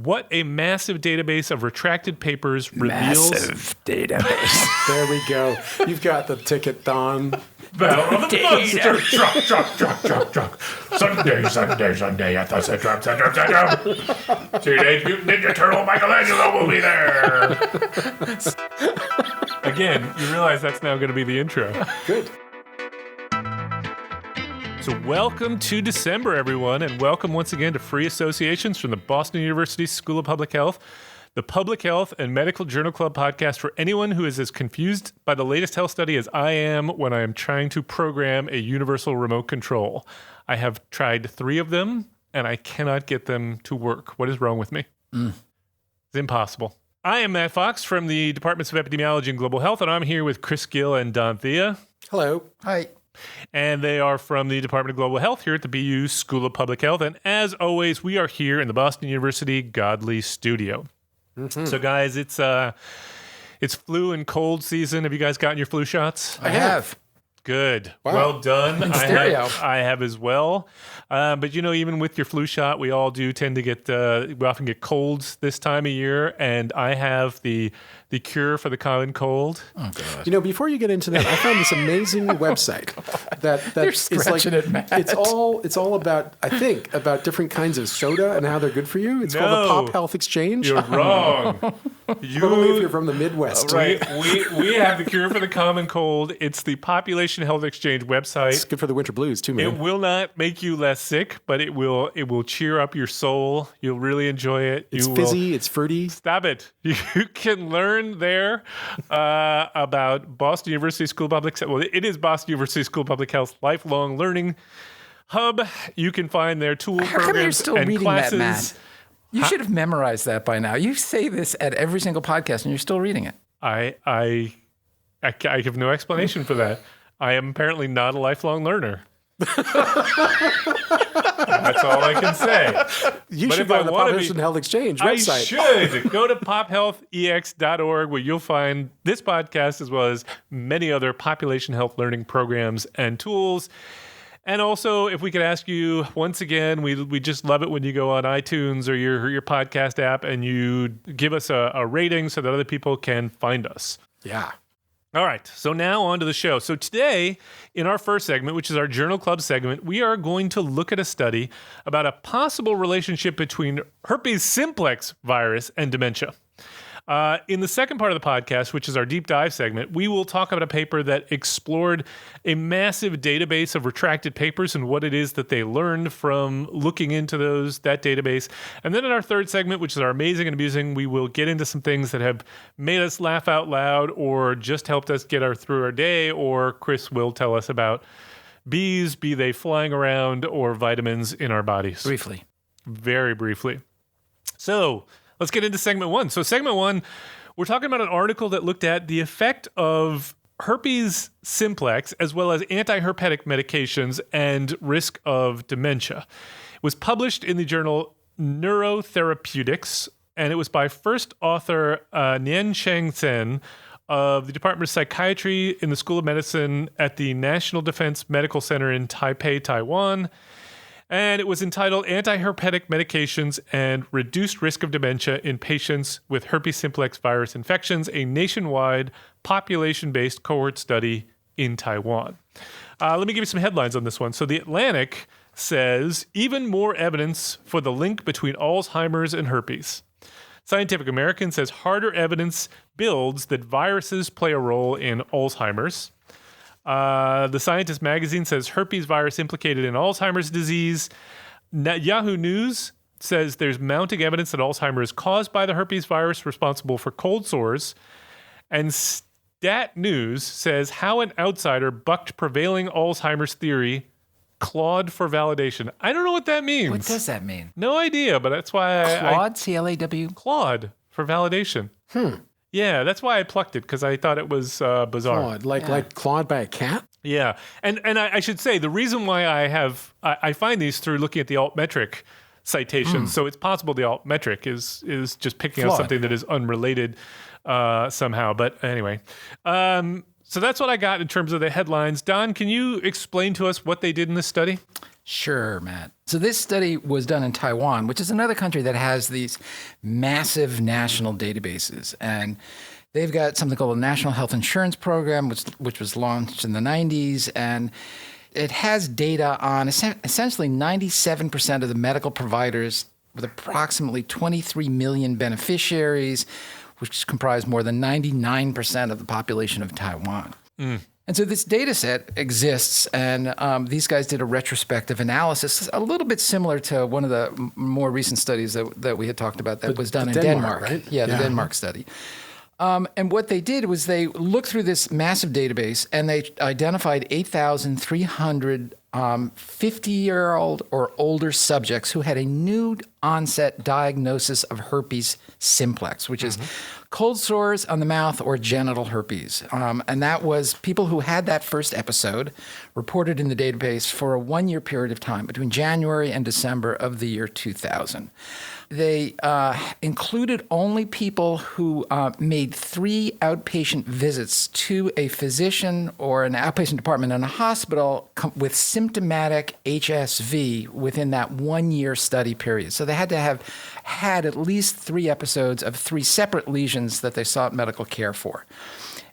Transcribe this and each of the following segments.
What a massive database of retracted papers reveals. Massive database. There we go. You've got the ticket, Don. Battle of the Monsters. Truck. Sunday at the Centrum. Teenage Mutant Ninja Turtle Michelangelo will be there. Again, you realize that's now going to be the intro. Good. So welcome to December, everyone, and welcome once again to Free Associations from the Boston University School of Public Health, the Public Health and Medical Journal Club podcast for anyone who is as confused by the latest health study as I am when I am trying to program a universal remote control. I have tried 3 of them, and I cannot get them to work. What is wrong with me? It's impossible. I am Matt Fox from the Departments of Epidemiology and Global Health, and I'm here with Chris Gill and Don Thea. Hello. Hi. And they are from the Department of Global Health here at the BU School of Public Health. And as always, we are here in the Boston University Godley Studio. Mm-hmm. So, guys, it's flu and cold season. Have you guys gotten your flu shots? I have. Good. Wow. Well done. In stereo. I have as well. But, you know, even with your flu shot, we all do tend to get, we often get colds this time of year. And I have the cure for the common cold. Oh, God. You know, before you get into that, I found this amazing website that You're is like, scratching it, Matt. it's all about, I think, about different kinds of soda and how they're good for you. It's called the No. Pop Health Exchange. You're wrong. Probably if you're from the Midwest. Right. We have the cure for the common cold. It's the Population Health Exchange website. It's good for the winter blues too, man. It will not make you less sick, but it will cheer up your soul. You'll really enjoy it. It's You fizzy. will, It's fruity. Stop it. You can learn there about Boston University School of Public Health. Well, it is Boston University School of Public Health lifelong learning hub. You can find their tool How come you're programs still and reading classes. that, Matt? You should have memorized that by now. You say this at every single podcast, and you're still reading it. I have no explanation for that. I am apparently not a lifelong learner. That's all I can say. You But should if go I on the wanna Population be- Health Exchange I website. should go to pophealthex.org where you'll find this podcast as well as many other population health learning programs and tools. And also, if we could ask you once again, we just love it when you go on iTunes or your podcast app and you give us a rating so that other people can find us. Yeah. All right, so now on to the show. So today, in our first segment, which is our Journal Club segment, we are going to look at a study about a possible relationship between herpes simplex virus and dementia. In the second part of the podcast, which is our deep dive segment, we will talk about a paper that explored a massive database of retracted papers and what it is that they learned from looking into that database. And then in our third segment, which is our amazing and amusing, we will get into some things that have made us laugh out loud or just helped us get through our day, or Chris will tell us about bees, be they flying around, or vitamins in our bodies. Briefly. Very briefly. So let's get into segment 1. So segment 1, we're talking about an article that looked at the effect of herpes simplex as well as antiherpetic medications and risk of dementia. It was published in the journal Neurotherapeutics, and it was by first author Niancheng Sen of the Department of Psychiatry in the School of Medicine at the National Defense Medical Center in Taipei, Taiwan. And it was entitled Antiherpetic Medications and Reduced Risk of Dementia in Patients with Herpes Simplex Virus Infections, a nationwide population-based cohort study in Taiwan. Let me give you some headlines on this one. So The Atlantic says, even more evidence for the link between Alzheimer's and herpes. Scientific American says harder evidence builds that viruses play a role in Alzheimer's. The Scientist magazine says herpes virus implicated in Alzheimer's disease. Yahoo News says there's mounting evidence that Alzheimer's is caused by the herpes virus responsible for cold sores. And Stat News says how an outsider bucked prevailing Alzheimer's theory, clawed for validation. I don't know what that means. What does that mean? No idea, but that's why Claude, C-L-A-W? clawed for validation. Yeah, that's why I plucked it, because I thought it was bizarre. Clawed, like clawed by a cat? Yeah, and I should say the reason why I find these through looking at the altmetric citations. So it's possible the altmetric is just picking up something that is unrelated somehow. But anyway, so that's what I got in terms of the headlines. Don, can you explain to us what they did in this study? Sure, Matt. So this study was done in Taiwan, which is another country that has these massive national databases. And they've got something called a National Health Insurance Program, which was launched in the 90s. And it has data on essentially 97% of the medical providers with approximately 23 million beneficiaries, which comprise more than 99% of the population of Taiwan. And so this data set exists, and these guys did a retrospective analysis, a little bit similar to one of the more recent studies that we had talked about that was done in Denmark. Right? Yeah, the Denmark study. And what they did was they looked through this massive database, and they identified 8,300 50-year-old or older subjects who had a new onset diagnosis of herpes simplex, which is cold sores on the mouth or genital herpes. And that was people who had that first episode reported in the database for a 1-year period of time between January and December of the year 2000. They included only people who made 3 outpatient visits to a physician or an outpatient department in a hospital with symptomatic HSV within that 1-year study period. So they had to have had at least 3 episodes of 3 separate lesions that they sought medical care for.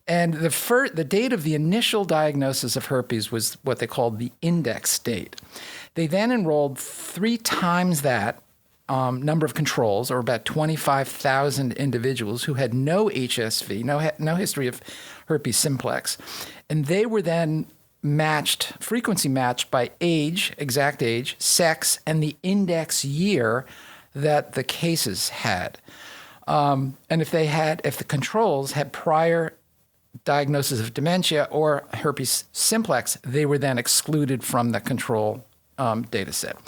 And the date of the initial diagnosis of herpes was what they called the index date. They then enrolled 3 times that number of controls, or about 25,000 individuals who had no HSV, no history of herpes simplex. And they were then frequency matched by age, exact age, sex, and the index year that the cases had. And if the controls had prior diagnosis of dementia or herpes simplex, they were then excluded from the control data set.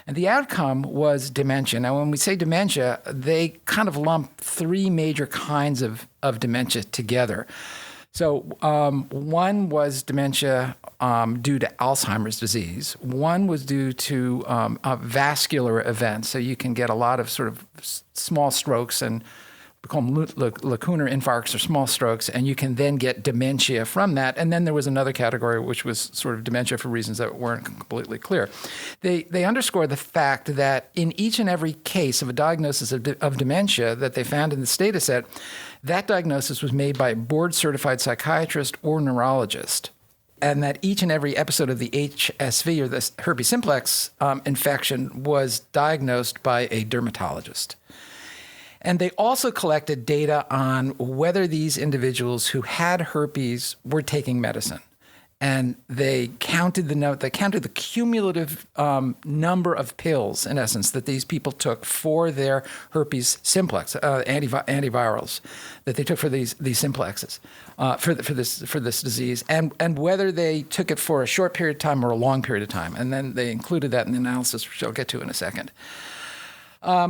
And the outcome was dementia. Now, when we say dementia, they kind of lump 3 major kinds of dementia together. So one was dementia due to Alzheimer's disease. One was due to vascular events. So you can get a lot of sort of small strokes, and we call them lacunar infarcts or small strokes, and you can then get dementia from that. And then there was another category, which was sort of dementia for reasons that weren't completely clear. They underscore the fact that in each and every case of a diagnosis of dementia that they found in this data set, that diagnosis was made by a board-certified psychiatrist or neurologist, and that each and every episode of the HSV or the herpes simplex infection was diagnosed by a dermatologist. And they also collected data on whether these individuals who had herpes were taking medicine. And they counted the cumulative number of pills, in essence, that these people took for their herpes simplex, antivirals that they took for these simplexes, for this disease, and whether they took it for a short period of time or a long period of time. And then they included that in the analysis, which I'll get to in a second.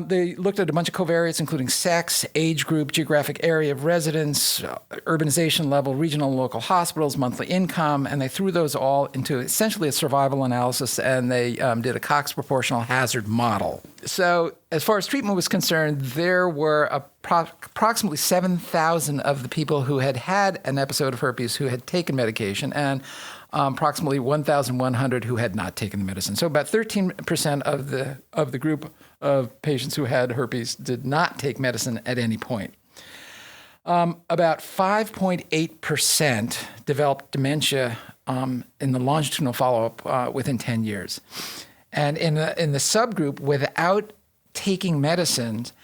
They looked at a bunch of covariates, including sex, age group, geographic area of residence, urbanization level, regional and local hospitals, monthly income, and they threw those all into essentially a survival analysis, and they did a Cox proportional hazard model. So as far as treatment was concerned, there were approximately 7,000 of the people who had had an episode of herpes who had taken medication, and approximately 1,100 who had not taken the medicine. So about 13% of the group of patients who had herpes did not take medicine at any point. About 5.8% developed dementia in the longitudinal follow-up within 10 years. And in the subgroup without taking medicines,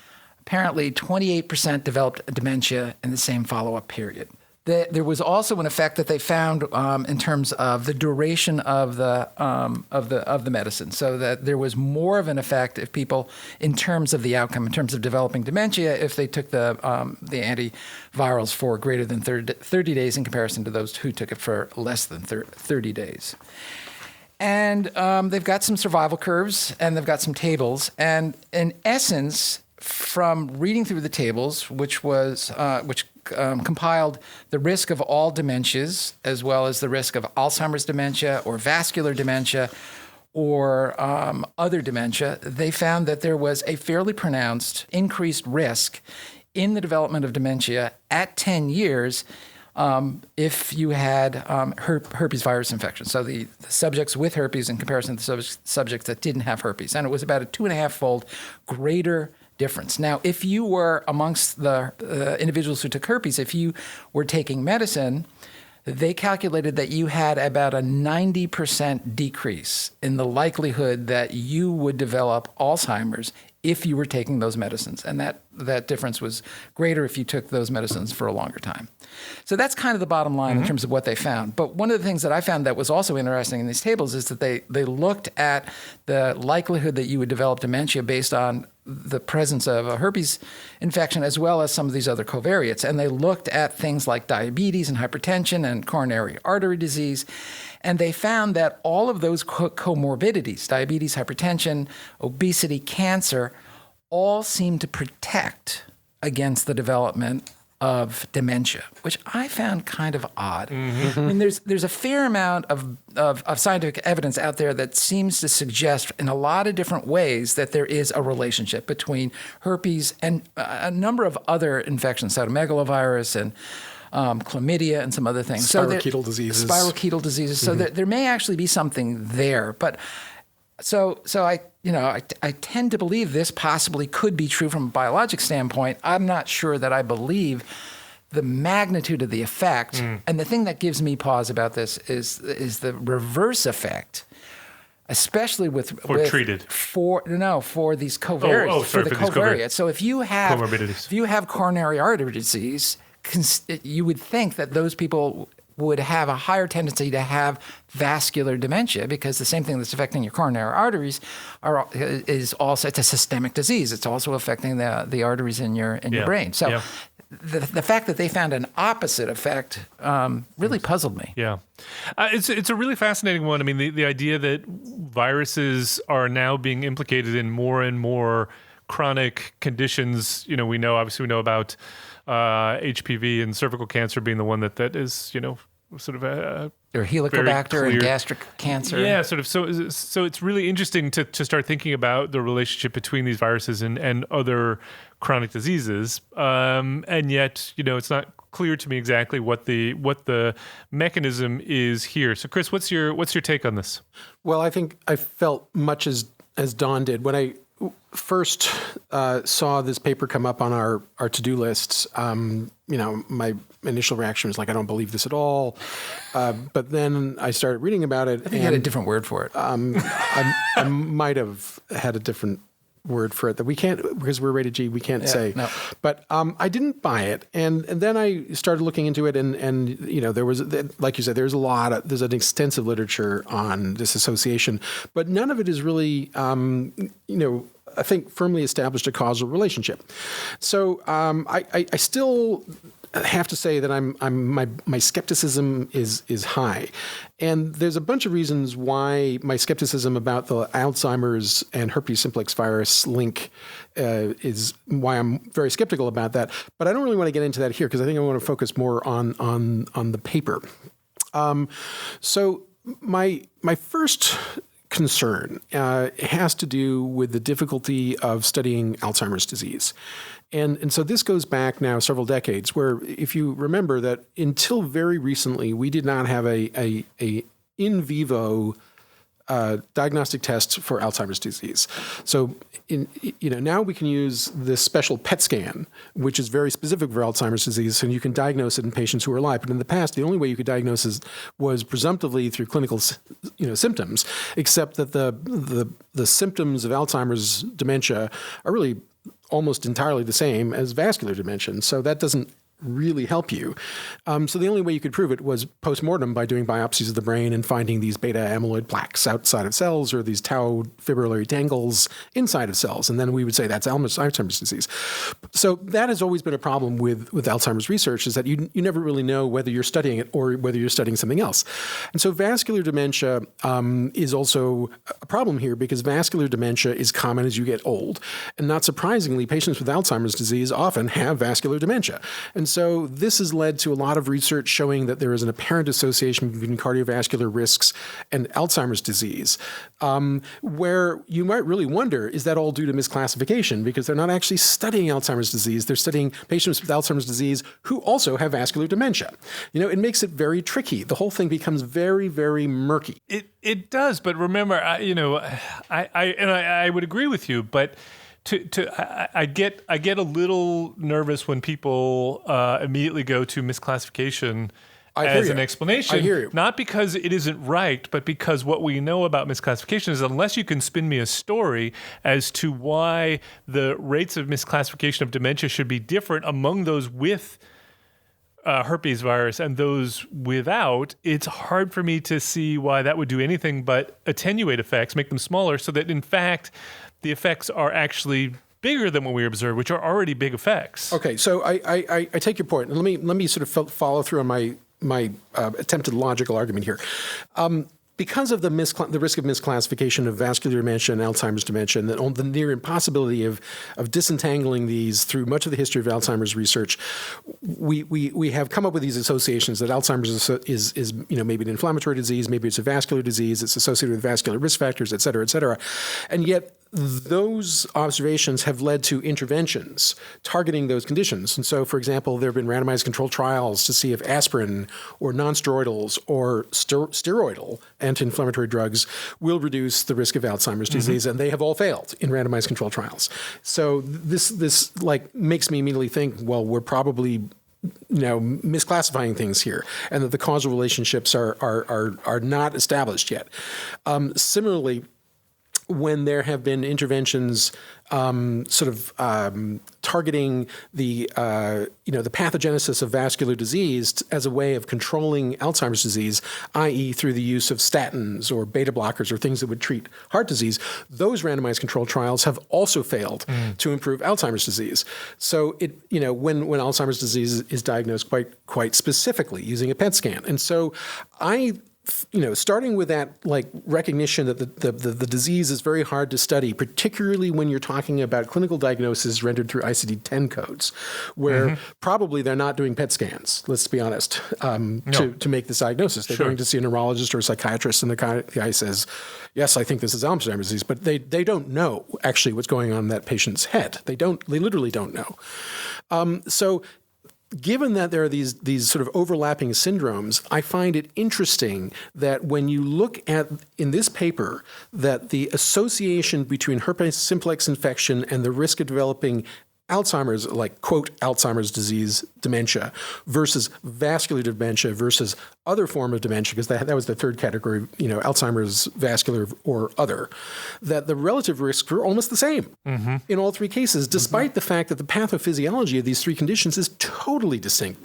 apparently 28% developed dementia in the same follow-up period. There was also an effect that they found in terms of the duration of the medicine, so that there was more of an effect if people, in terms of the outcome, in terms of developing dementia, if they took the antivirals for greater than 30 days in comparison to those who took it for less than 30 days. And they've got some survival curves, and they've got some tables, and in essence, from reading through the tables, which compiled the risk of all dementias, as well as the risk of Alzheimer's dementia or vascular dementia or other dementia, they found that there was a fairly pronounced increased risk in the development of dementia at 10 years if you had herpes virus infection. So the subjects with herpes in comparison to the subjects that didn't have herpes. And it was about a 2.5-fold greater difference. Now, if you were amongst the individuals who took herpes, if you were taking medicine, they calculated that you had about a 90% decrease in the likelihood that you would develop Alzheimer's if you were taking those medicines. And that difference was greater if you took those medicines for a longer time. So that's kind of the bottom line in terms of what they found. But one of the things that I found that was also interesting in these tables is that they looked at the likelihood that you would develop dementia based on the presence of a herpes infection as well as some of these other covariates. And they looked at things like diabetes and hypertension and coronary artery disease. And they found that all of those comorbidities, diabetes, hypertension, obesity, cancer, all seem to protect against the development of dementia, which I found kind of odd. I mean, there's a fair amount of scientific evidence out there that seems to suggest in a lot of different ways that there is a relationship between herpes and a number of other infections, cytomegalovirus and chlamydia and some other things. Spirochetal diseases. Spirochetal diseases. So there may actually be something there. But so I tend to believe this possibly could be true from a biologic standpoint. I'm not sure that I believe the magnitude of the effect. And the thing that gives me pause about this is the reverse effect. Especially for these covariates. For the covariates. So if you have comorbidities. If you have coronary artery disease, you would think that those people would have a higher tendency to have vascular dementia because the same thing that's affecting your coronary arteries is also, it's a systemic disease. It's also affecting the arteries in your brain. So the fact that they found an opposite effect really puzzled me. Yeah. It's a really fascinating one. I mean, the idea that viruses are now being implicated in more and more chronic conditions. You know, we know about HPV and cervical cancer being the one that is, sort of a or Helicobacter and gastric cancer. Yeah, sort of. So it's really interesting to start thinking about the relationship between these viruses and other chronic diseases. And yet, it's not clear to me exactly what the mechanism is here. So, Chris, what's your take on this? Well, I think I felt much as Don did when I first saw this paper come up on our to-do lists. My initial reaction was like, I don't believe this at all. But then I started reading about it. I think you had a different word for it. I might have had a different word for it that we can't, because we're rated G, we can't say. No. But I didn't buy it. And then I started looking into it and there was, like you said, there's an extensive literature on this association, but none of it is really, I think firmly established a causal relationship. So I still have to say that my skepticism is high, and there's a bunch of reasons why my skepticism about the Alzheimer's and herpes simplex virus link is why I'm very skeptical about that. But I don't really want to get into that here because I think I want to focus more on the paper. So my first concern has to do with the difficulty of studying Alzheimer's disease. And so this goes back now several decades where if you remember that until very recently, we did not have a in vivo diagnostic test for Alzheimer's disease. So now we can use this special PET scan, which is very specific for Alzheimer's disease, and you can diagnose it in patients who are alive. But in the past, the only way you could diagnose it was presumptively through clinical symptoms, except that the symptoms of Alzheimer's dementia are really almost entirely the same as vascular dementia. So that doesn't really help you. So the only way you could prove it was post-mortem by doing biopsies of the brain and finding these beta amyloid plaques outside of cells or these tau fibrillary tangles inside of cells. And then we would say that's Alzheimer's disease. So that has always been a problem with Alzheimer's research, is that you never really know whether you're studying it or whether you're studying something else. And so vascular dementia is also a problem here because vascular dementia is common as you get old. And not surprisingly, patients with Alzheimer's disease often have vascular dementia. And And so this has led to a lot of research showing that there is an apparent association between cardiovascular risks and Alzheimer's disease, where you might really wonder, is that all due to misclassification? Because they're not actually studying Alzheimer's disease. They're studying patients with Alzheimer's disease who also have vascular dementia. It makes it very tricky. The whole thing becomes very, very murky. It does, but remember, I would agree with you, but I get a little nervous when people immediately go to misclassification as an explanation. I hear you. Not because it isn't right, but because what we know about misclassification is unless you can spin me a story as to why the rates of misclassification of dementia should be different among those with herpes virus and those without, it's hard for me to see why that would do anything but attenuate effects, make them smaller, so that in fact the effects are actually bigger than what we observe, which are already big effects. Okay, so I take your point. Let me sort of follow through on my attempted logical argument here. Because of the risk of misclassification of vascular dementia and Alzheimer's dementia, and the near impossibility of disentangling these through much of the history of Alzheimer's research, we have come up with these associations that Alzheimer's is maybe an inflammatory disease, maybe it's a vascular disease, it's associated with vascular risk factors, et cetera, and yet those observations have led to interventions targeting those conditions. And so, for example, there have been randomized controlled trials to see if aspirin or nonsteroidals or steroidal anti-inflammatory drugs will reduce the risk of Alzheimer's disease, and they have all failed in randomized controlled trials. So this makes me immediately think, well, we're probably misclassifying things here, and that the causal relationships are not established yet. Similarly, when there have been interventions targeting the pathogenesis of vascular disease as a way of controlling Alzheimer's disease, i.e. through the use of statins or beta blockers or things that would treat heart disease, those randomized controlled trials have also failed to improve Alzheimer's disease. So when Alzheimer's disease is diagnosed quite specifically using a PET scan. And so starting with that recognition that the disease is very hard to study, particularly when you're talking about clinical diagnosis rendered through ICD-10 codes, where probably they're not doing PET scans, let's be honest, to make this diagnosis. They're going to see a neurologist or a psychiatrist, and the guy says, yes, I think this is Alzheimer's disease, but they don't know actually what's going on in that patient's head. They literally don't know. So given that there are these sort of overlapping syndromes, I find it interesting that when you look at, in this paper, that the association between herpes simplex infection and the risk of developing Alzheimer's, quote, Alzheimer's disease dementia versus vascular dementia versus other form of dementia, because that was the third category, Alzheimer's vascular or other, that the relative risks were almost the same in all three cases, despite the fact that the pathophysiology of these three conditions is totally distinct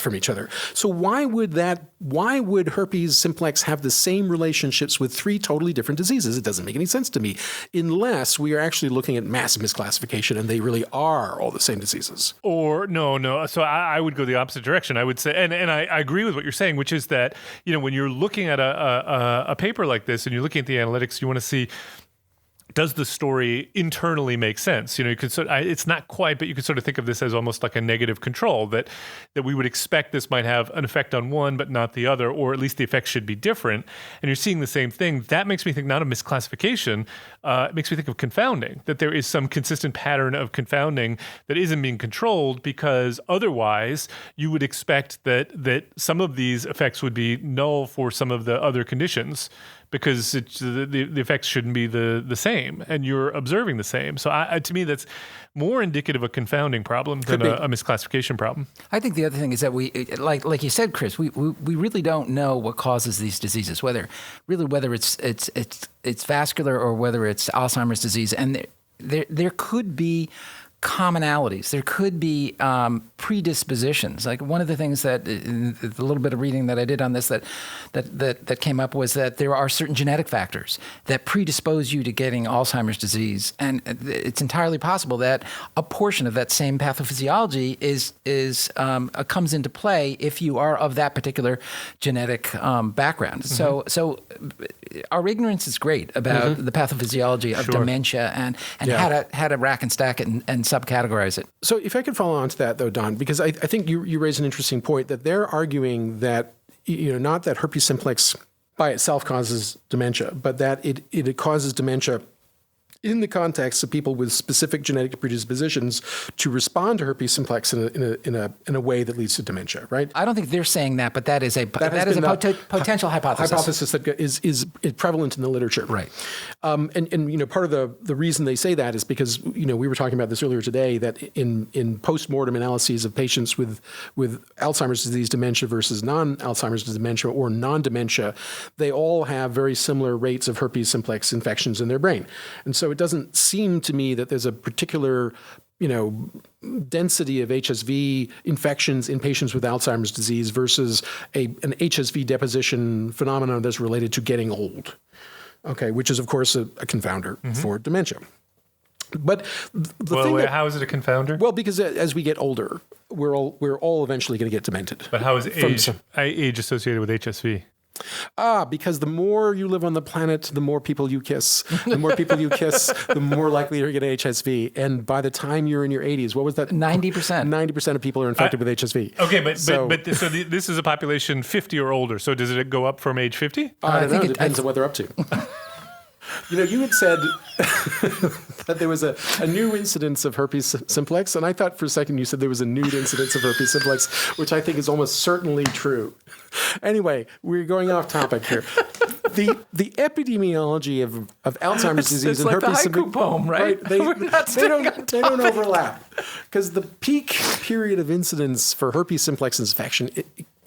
from each other. So why would herpes simplex have the same relationships with three totally different diseases? It doesn't make any sense to me, unless we are actually looking at massive misclassification and they really are all the same diseases. Or no. So I would go the opposite direction. I would say, and I agree with what you're saying, which is that, when you're looking at a paper like this and you're looking at the analytics, you want to see, does the story internally make sense? You could it's not quite, but you could sort of think of this as almost like a negative control, that we would expect this might have an effect on one, but not the other, or at least the effects should be different. And you're seeing the same thing. That makes me think not of misclassification. It makes me think of confounding, that there is some consistent pattern of confounding that isn't being controlled, because otherwise you would expect that some of these effects would be null for some of the other conditions, because the effects shouldn't be the same, and you're observing the same. So to me, that's more indicative of a confounding problem than a misclassification problem. I think the other thing is that we, like you said, Chris, we really don't know what causes these diseases, whether it's vascular or whether it's Alzheimer's disease, and there could be commonalities. There could be predispositions. Like one of the things that, in the little bit of reading that I did on this, that came up was that there are certain genetic factors that predispose you to getting Alzheimer's disease, and it's entirely possible that a portion of that same pathophysiology comes into play if you are of that particular genetic background. So our ignorance is great about the pathophysiology of dementia and how to rack and stack it and subcategorize it. So if I could follow on to that, though, Don, because I think you raise an interesting point that they're arguing that, not that herpes simplex by itself causes dementia, but that it causes dementia in the context of people with specific genetic predispositions to respond to herpes simplex in a way that leads to dementia, right? I don't think they're saying that, but that is a potential hypothesis. Hypothesis that is prevalent in the literature, right? And part of the reason they say that is because we were talking about this earlier today, that in post-mortem analyses of patients with Alzheimer's disease dementia versus non-Alzheimer's disease dementia or non-dementia, they all have very similar rates of herpes simplex infections in their brain, and so it doesn't seem to me that there's a particular, density of HSV infections in patients with Alzheimer's disease versus an HSV deposition phenomenon that's related to getting old. Okay, which is of course a confounder for dementia. But how is it a confounder? Well, because as we get older, we're all eventually going to get demented. But how is age associated with HSV? Because the more you live on the planet, the more people you kiss. The more people you kiss, the more likely you're going to get HSV. And by the time you're in your 80s, what was that? 90%. 90% of people are infected with HSV. Okay, but this is a population 50 or older. So does it go up from age 50? I don't know. It depends on what they're up to. You had said that there was a new incidence of herpes simplex, and I thought for a second you said there was a nude incidence of herpes simplex, which I think is almost certainly true. Anyway, we're going off topic here. The epidemiology of Alzheimer's disease and like herpes the haiku poem, right? They don't overlap, because the peak period of incidence for herpes simplex infection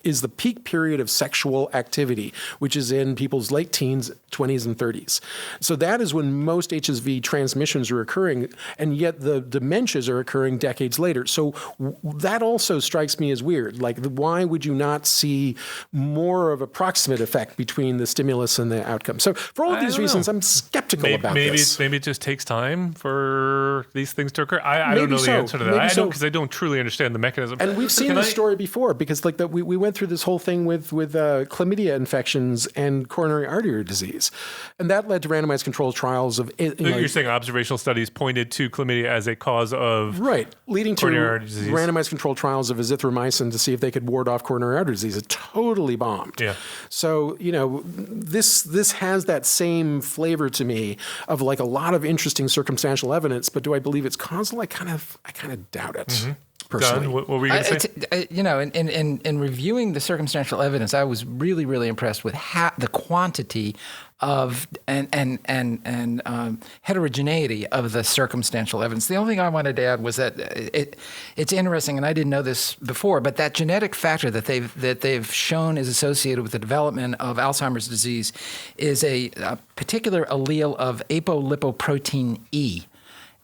is the peak period of sexual activity, which is in people's late teens, 20s, and 30s. So that is when most HSV transmissions are occurring, and yet the dementias are occurring decades later. So that also strikes me as weird. Like, why would you not see more of a proximate effect between the stimulus and the outcome? So for all of these reasons, I'm skeptical about this. Maybe it just takes time for these things to occur. I don't know the answer to that. Because I don't truly understand the mechanism. And we've seen this story before, because we went through this whole thing with chlamydia infections and coronary artery disease, and that led to randomized controlled trials of. You're saying observational studies pointed to chlamydia as a cause of leading to coronary artery disease. Randomized controlled trials of azithromycin to see if they could ward off coronary artery disease. It totally bombed. Yeah. So this has that same flavor to me of like a lot of interesting circumstantial evidence, but do I believe it's causal? I kind of doubt it. Mm-hmm. Personally. Don, what were you going to say? In reviewing the circumstantial evidence, I was really, really impressed with the quantity of and heterogeneity of the circumstantial evidence. The only thing I wanted to add was that it's interesting, and I didn't know this before, but that genetic factor that they've shown is associated with the development of Alzheimer's disease is a particular allele of apolipoprotein E.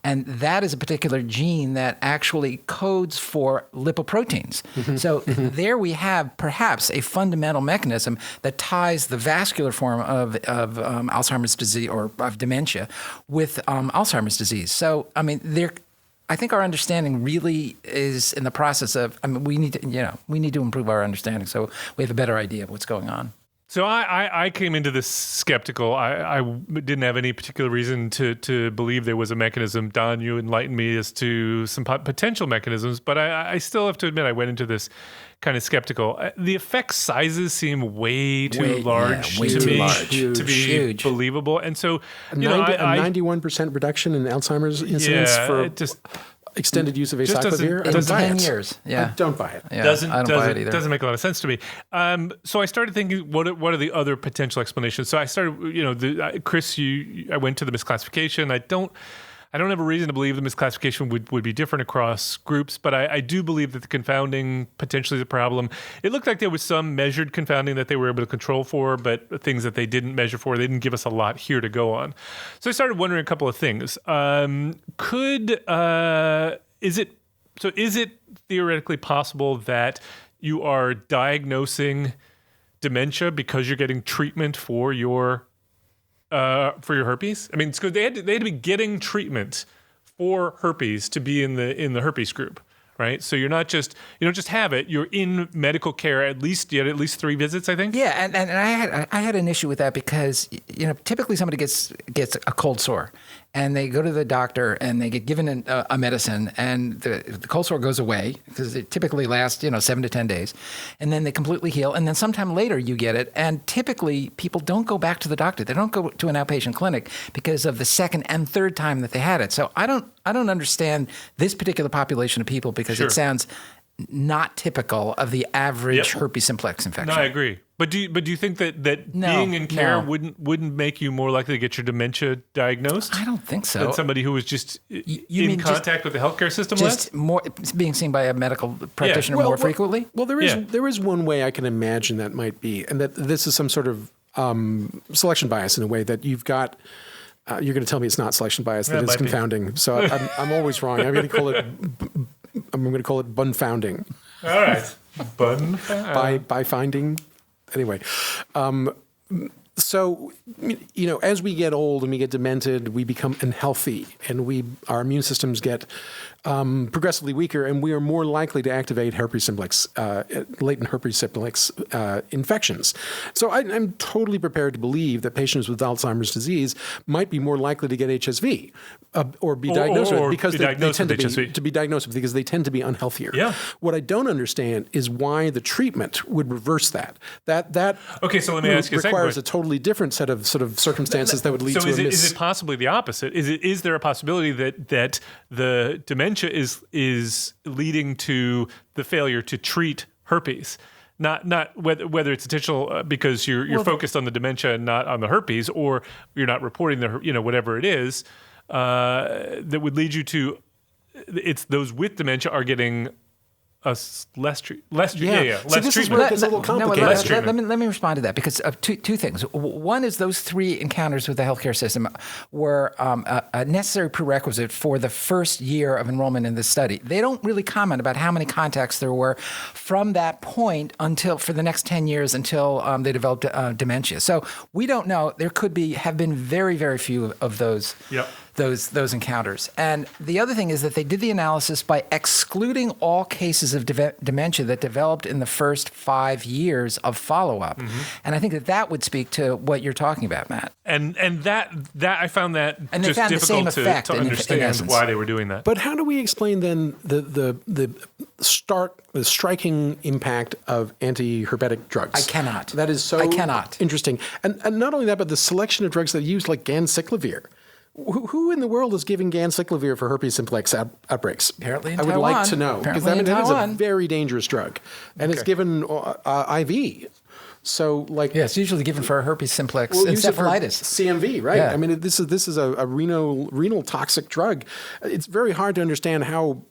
And that is a particular gene that actually codes for lipoproteins. Mm-hmm. So there we have perhaps a fundamental mechanism that ties the vascular form of Alzheimer's disease or of dementia with Alzheimer's disease. So, I think our understanding really is in the process of, we need to improve our understanding so we have a better idea of what's going on. So I came into this skeptical. I didn't have any particular reason to believe there was a mechanism. Don, you enlightened me as to some potential mechanisms, but I still have to admit I went into this kind of skeptical. The effect sizes seem way too large to be huge. Believable. And so, a 91% reduction in Alzheimer's incidence for extended use of acyclovir in 10 years. Yeah, I don't buy it. Yeah, I don't buy it either. Doesn't make a lot of sense to me. So I started thinking, what are the other potential explanations? So I started, Chris, I went to the misclassification. I don't have a reason to believe the misclassification would be different across groups, but I do believe that the confounding potentially is a problem. It looked like there was some measured confounding that they were able to control for, but things that they didn't measure for, they didn't give us a lot here to go on. So I started wondering a couple of things. Is it theoretically possible that you are diagnosing dementia because you're getting treatment for your herpes? I mean, it's good. They had to be getting treatment for herpes to be in the herpes group, right? So you don't just have it. You're in medical care. You had at least 3 visits, I think. Yeah, and I had an issue with that because typically somebody gets a cold sore, and they go to the doctor and they get given a medicine, and the cold sore goes away because it typically lasts 7 to 10 days, and then they completely heal, and then sometime later you get it, and typically people don't go back to the doctor. They don't go to an outpatient clinic because of the second and third time that they had it. So I don't understand this particular population of people because it sounds not typical of the average herpes simplex infection. No, I agree. But do you think that being in care wouldn't make you more likely to get your dementia diagnosed? I don't think so. Than somebody who was just in contact with the healthcare system just more being seen by a medical practitioner more frequently? Well, there is one way I can imagine that might be, and that this is some sort of selection bias in a way that you've got. You're going to tell me it's not selection bias, that it's confounding. Be. So I'm always wrong. I'm going to call it bunfounding. All right. By finding. Anyway, so, as we get old and we get demented, we become unhealthy, and our immune systems get progressively weaker, and we are more likely to activate herpes simplex, latent herpes simplex infections. So I'm totally prepared to believe that patients with Alzheimer's disease might be more likely to get HSV or be diagnosed with it because they tend to be diagnosed with because they tend to be unhealthier. Yeah. What I don't understand is why the treatment would reverse that. Okay, so let me ask you a second. Requires a totally different set of sort of circumstances that would lead to a is it possibly the opposite? Is there a possibility that the dementia is leading to the failure to treat herpes? Not whether it's intentional because you're focused on the dementia and not on the herpes, or you're not reporting the whatever it is that would lead you to it's those with dementia are getting less treatment. Less treatment. It's a little complicated. Let me respond to that because of two things. One is those 3 encounters with the healthcare system were a necessary prerequisite for the first year of enrollment in this study. They don't really comment about how many contacts there were from that point until for the next 10 years until they developed dementia. So we don't know. There have been very, very few of those. Yep. Those encounters. And the other thing is that they did the analysis by excluding all cases of dementia that developed in the first 5 years of follow-up. Mm-hmm. And I think that would speak to what you're talking about, Matt. And that I found that and just found difficult the same effect to understand why they were doing that. But how do we explain then the striking impact of anti-herpetic drugs? I cannot. That is so interesting. And not only that, but the selection of drugs that use like ganciclovir. Who in the world is giving ganciclovir for herpes simplex outbreaks? Apparently in I would Taiwan. like to know. Because that is a very dangerous drug. And it's given IV. So, it's usually given for herpes simplex encephalitis. CMV, right? Yeah. I mean, this is a renal toxic drug. It's very hard to understand how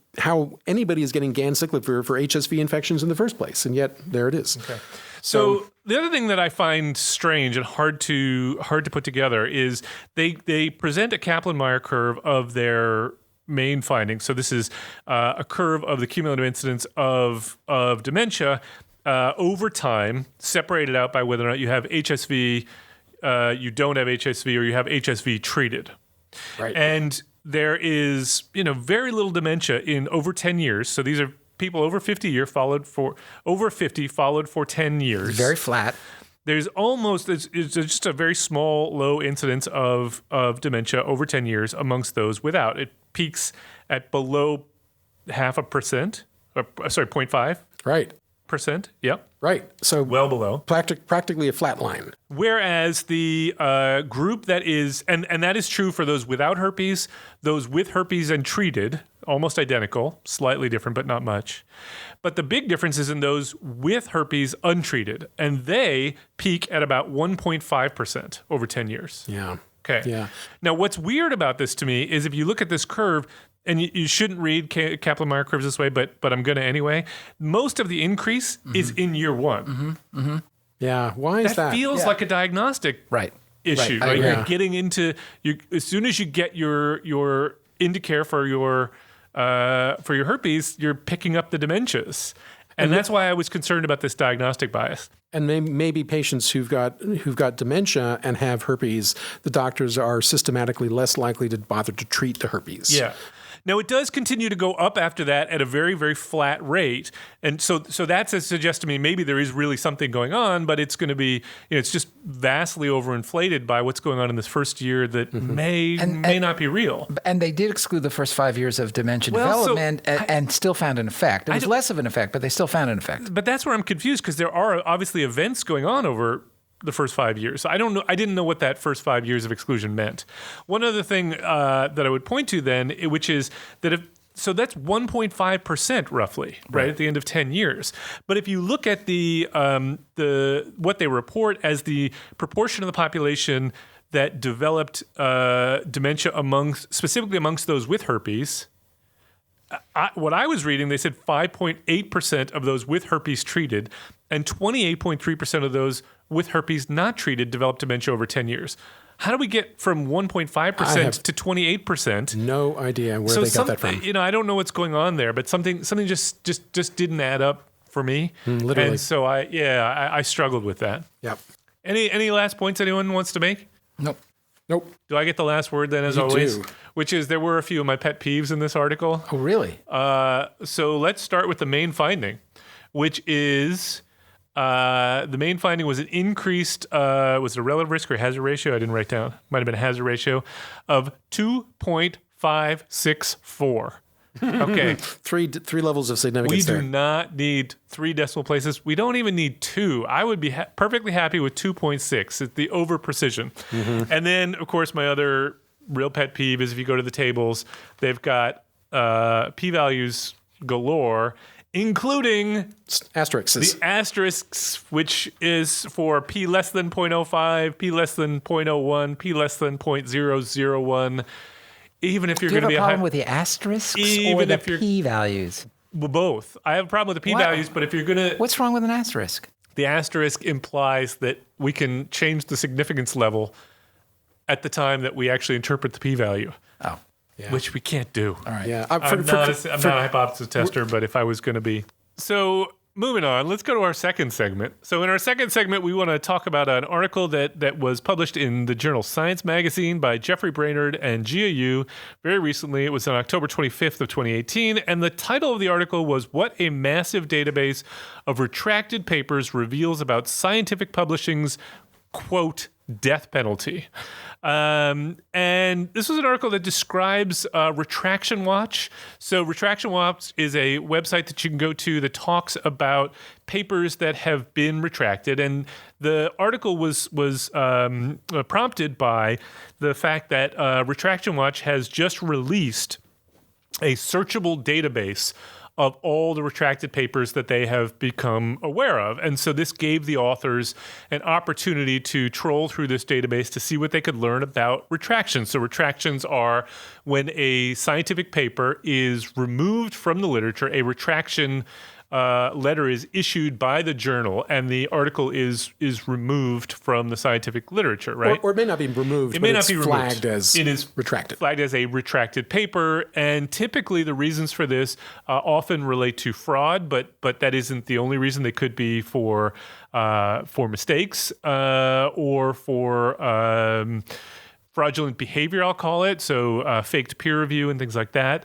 anybody is getting ganciclovir for HSV infections in the first place, and yet there it is. Okay. So the other thing that I find strange and hard to put together is they present a Kaplan-Meier curve of their main findings. So this is a curve of the cumulative incidence of dementia over time, separated out by whether or not you have HSV, you don't have HSV, or you have HSV treated. Right. And there is very little dementia in over 10 years. So these are people over 50 followed for 10 years. Very flat. There's it's just a very small, low incidence of dementia over 10 years amongst those without. It peaks at below 0.5%. 0.5. Right. %. Yep. Right. So well below. Practically a flat line. Whereas the group that is, and that is true for those without herpes, those with herpes and treated, almost identical, slightly different, but not much. But the big difference is in those with herpes untreated, and they peak at about 1.5% over 10 years. Yeah. Okay. Yeah. Now, what's weird about this to me is if you look at this curve, and you shouldn't read Kaplan-Meier curves this way, but I'm going to anyway. Most of the increase is in year one. Mm-hmm. Mm-hmm. Yeah, why is that? That feels like a diagnostic issue. Right? You're getting into as soon as you get your into care for your herpes, you're picking up the dementias, and that's why I was concerned about this diagnostic bias. And maybe patients who've got dementia and have herpes, the doctors are systematically less likely to bother to treat the herpes. Yeah. Now, it does continue to go up after that at a very, very flat rate. And so that suggests to me maybe there is really something going on, but it's going to be, it's just vastly overinflated by what's going on in this first year that may not be real. And they did exclude the first 5 years of dementia development and still found an effect. It was less of an effect, but they still found an effect. But that's where I'm confused because there are obviously events going on over the first 5 years. I don't know. I didn't know what that first 5 years of exclusion meant. One other thing that I would point to then, which is that so that's 1.5% roughly, right, at the end of 10 years. But if you look at the what they report as the proportion of the population that developed dementia specifically amongst those with herpes, what I was reading, they said 5.8% of those with herpes treated and 28.3% of those with herpes not treated developed dementia over 10 years. How do we get from 1.5% to 28%? No idea where they got that from. I don't know what's going on there, but something just didn't add up for me. Literally. And so I struggled with that. Yep. Any last points anyone wants to make? Nope. Do I get the last word then, as You always? do. Which is there were a few of my pet peeves in this article. Oh, really? So let's start with the main finding, which is the main finding was an increased, was it a relative risk or hazard ratio? I didn't write down. Might have been a hazard ratio of 2.564. Okay. Three levels of significance We there. do not need 3 decimal places. We don't even need 2. I would be perfectly happy with 2.6. It's the over precision. And then, of course, my other real pet peeve is if you go to the tables, they've got p-values galore, including Asterisks. the asterisks, which is for p less than 0.05, p less than 0.01, p less than 0.001. Even if you're Do you going to have be a problem with the asterisks or Even the if you're- p-values? Well, both. I have a problem with the p-values, but if you're going to... What's wrong with an asterisk? The asterisk implies that we can change the significance level at the time that we actually interpret the p-value, Oh. which we can't do. All right. Yeah. I'm not a hypothesis tester, but if I was going to be. So moving on, let's go to our second segment. So in our second segment, we want to talk about an article that was published in the journal Science Magazine by Jeffrey Brainerd and Jia Yu very recently. It was on October 25th of 2018. And the title of the article was What a Massive Database of Retracted Papers Reveals About Scientific Publishing's, quote, death penalty. And this was an article that describes Retraction Watch. So Retraction Watch is a website that you can go to that talks about papers that have been retracted. And the article was prompted by the fact that Retraction Watch has just released a searchable database of all the retracted papers that they have become aware of. And so this gave the authors an opportunity to troll through this database to see what they could learn about retractions. So retractions are when a scientific paper is removed from the literature, a retraction letter is issued by the journal, and the article is removed from the scientific literature, right? Or it may not be removed. It may but not be removed. flagged as it is retracted. Flagged as a retracted paper, and typically the reasons for this often relate to fraud, but that isn't the only reason. They could be for mistakes or for fraudulent behavior, I'll call it. So faked peer review and things like that.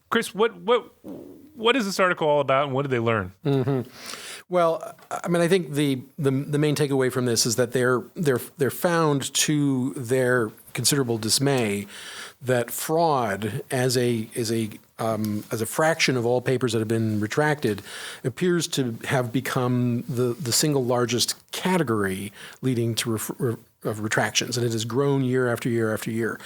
Chris, what is this article all about, and what did they learn? Mm-hmm. Well, I mean, I think the main takeaway from this is that they're found to their considerable dismay that fraud as a fraction of all papers that have been retracted appears to have become the single largest category leading to of retractions, and it has grown year after year after year.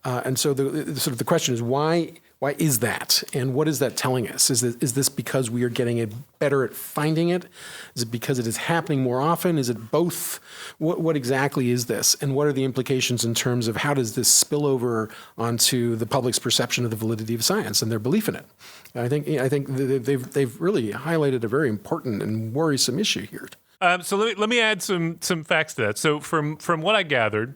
And so the question is why is that? And what is that telling us? Is this because we are getting better at finding it? Is it because it is happening more often? Is it both? What exactly is this? And what are the implications in terms of how does this spill over onto the public's perception of the validity of science and their belief in it? And I think they've really highlighted a very important and worrisome issue here. So let me add some facts to that. So from what I gathered,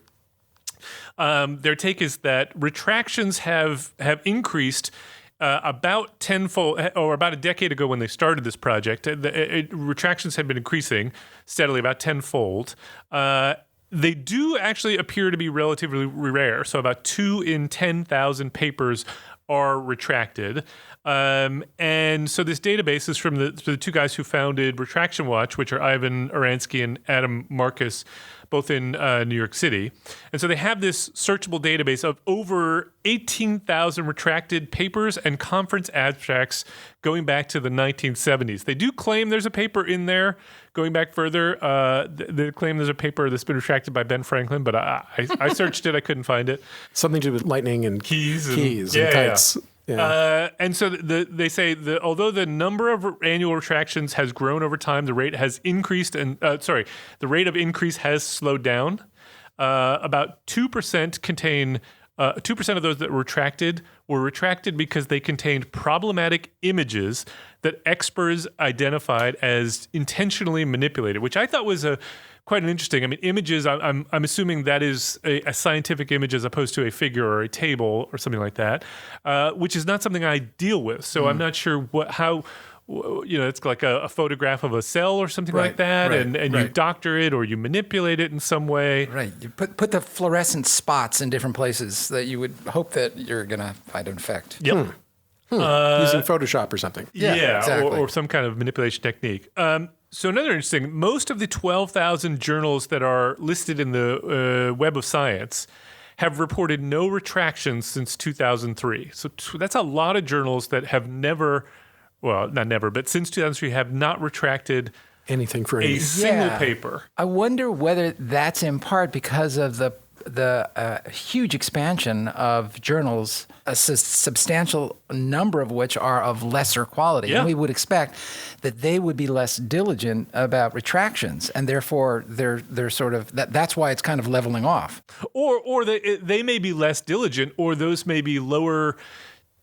their take is that retractions have increased about tenfold, or about a decade ago when they started this project. Retractions had been increasing steadily, about tenfold. They do actually appear to be relatively rare. So about 2 in 10,000 papers are retracted. And so this database is from the two guys who founded Retraction Watch, which are Ivan Aransky and Adam Marcus, both in New York City. And so they have this searchable database of over 18,000 retracted papers and conference abstracts going back to the 1970s. They do claim there's a paper in there going back further. They claim there's a paper that's been retracted by Ben Franklin, but I searched it. I couldn't find it. Something to do with lightning and keys and yeah, kites. Yeah. And so they say although the number of annual retractions has grown over time, the rate has increased, and the rate of increase has slowed down. About 2% contain 2% of those that were retracted because they contained problematic images that experts identified as intentionally manipulated, which I thought was quite an interesting. I mean, images. I'm assuming that is a scientific image as opposed to a figure or a table or something like that, which is not something I deal with. So I'm not sure how. It's like a photograph of a cell or something like that, and you doctor it or you manipulate it in some way. Right. You put the fluorescent spots in different places that you would hope that you're going to find an effect. Yep. Using Photoshop or something. Yeah, exactly. or some kind of manipulation technique. So another interesting, most of the 12,000 journals that are listed in the Web of Science have reported no retractions since 2003. So that's a lot of journals that have not never, but since 2003 have not retracted anything for a single paper. I wonder whether that's in part because of the huge expansion of journals, a substantial number of which are of lesser quality. Yeah. And we would expect that they would be less diligent about retractions, and therefore they're sort of that's why it's kind of leveling off. Or they may be less diligent, or those may be lower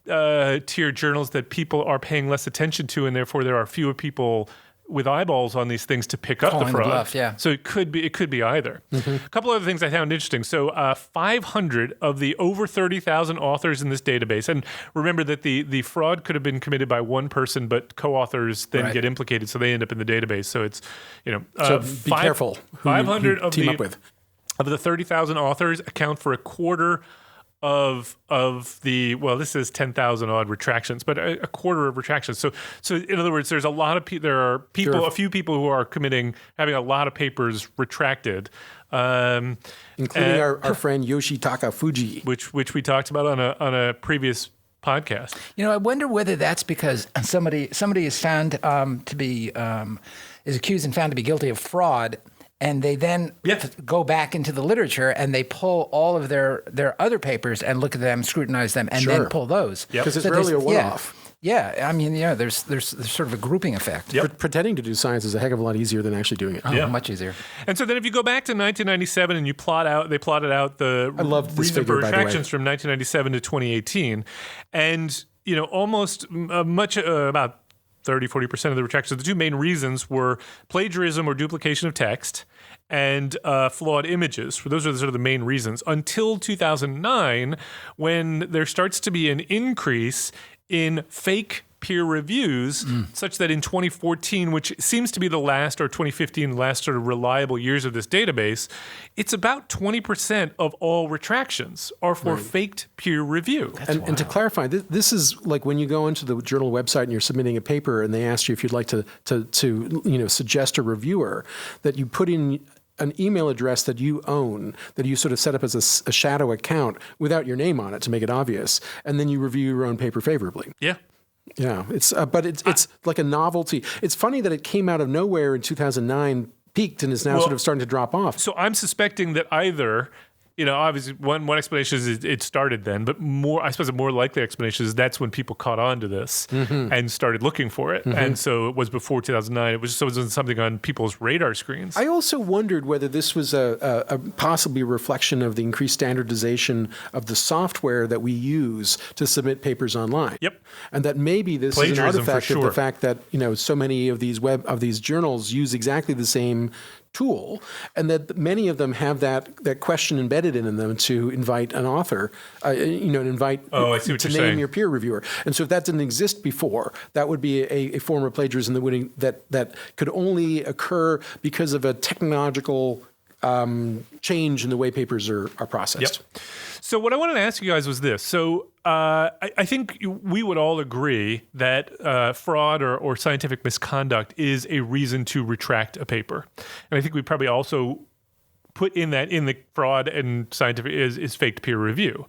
tier journals that people are paying less attention to, and therefore there are fewer people with eyeballs on these things to pick up the fraud. Bluff, yeah. So it could be either. A couple other things I found interesting. So 500 of the over 30,000 authors in this database, and remember that the fraud could have been committed by one person, but co-authors then get implicated, so they end up in the database. So it's so be careful who 500 you team up with. Of the 30,000 authors account for a quarter of the, this is 10,000 odd retractions, but a quarter of retractions. So in other words, there's a lot of there are people, a few people who are having a lot of papers retracted, including our friend Yoshitaka Fuji, which we talked about on a previous podcast. I wonder whether that's because somebody is found to be is accused and found to be guilty of fraud. And they then go back into the literature and they pull all of their other papers and look at them, scrutinize them, and then pull those. Because it's rarely a one-off. Yeah, I mean, there's sort of a grouping effect. Pretending to do science is a heck of a lot easier than actually doing it. Oh, much easier. And so then if you go back to 1997 and they plotted out the reason for retractions from 1997 to 2018, and almost about 30-40% of the retractions. The two main reasons were plagiarism or duplication of text and flawed images. Those are sort of the main reasons. Until 2009, when there starts to be an increase in fake peer reviews, such that in 2014, which seems to be the last, or 2015, the last sort of reliable years of this database, it's about 20% of all retractions are for faked peer review. And to clarify, this is like when you go into the journal website and you're submitting a paper and they ask you if you'd like to suggest a reviewer, that you put in an email address that you own, that you sort of set up as a shadow account without your name on it to make it obvious, and then you review your own paper favorably. Yeah. Yeah, it's like a novelty. It's funny that it came out of nowhere in 2009, peaked, and is now sort of starting to drop off. So I'm suspecting that either, obviously one explanation is it started then, but I suppose a more likely explanation is that's when people caught on to this and started looking for it. And so it was before 2009. It wasn't something on people's radar screens. I also wondered whether this was a possibly a reflection of the increased standardization of the software that we use to submit papers online. Yep. And that maybe this is an artifact of the fact that, so many of these journals use exactly the same tool, and that many of them have that question embedded in them to invite an author, to name your peer reviewer. And so if that didn't exist before, that would be a form of plagiarism that could only occur because of a technological change in the way papers are processed. Yep. So what I wanted to ask you guys was this. So I think we would all agree that fraud or scientific misconduct is a reason to retract a paper. And I think we probably also put in the fraud and scientific is faked peer review.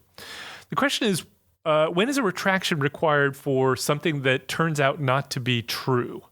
The question is, when is a retraction required for something that turns out not to be true?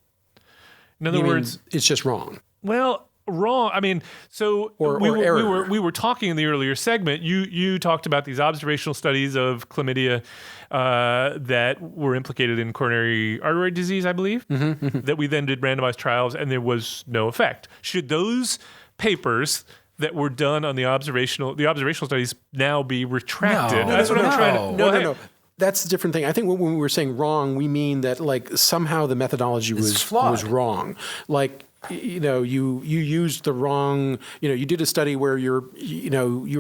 In other words, it's just wrong. Well, wrong. I mean, so we were talking in the earlier segment. You talked about these observational studies of chlamydia that were implicated in coronary artery disease, I believe, that we then did randomized trials and there was no effect. Should those papers that were done on the observational studies now be retracted? No. That's what I'm trying to. No. That's the different thing. I think when we were saying wrong, we mean that like somehow the methodology was wrong. Like, you used the wrong, you did a study where you're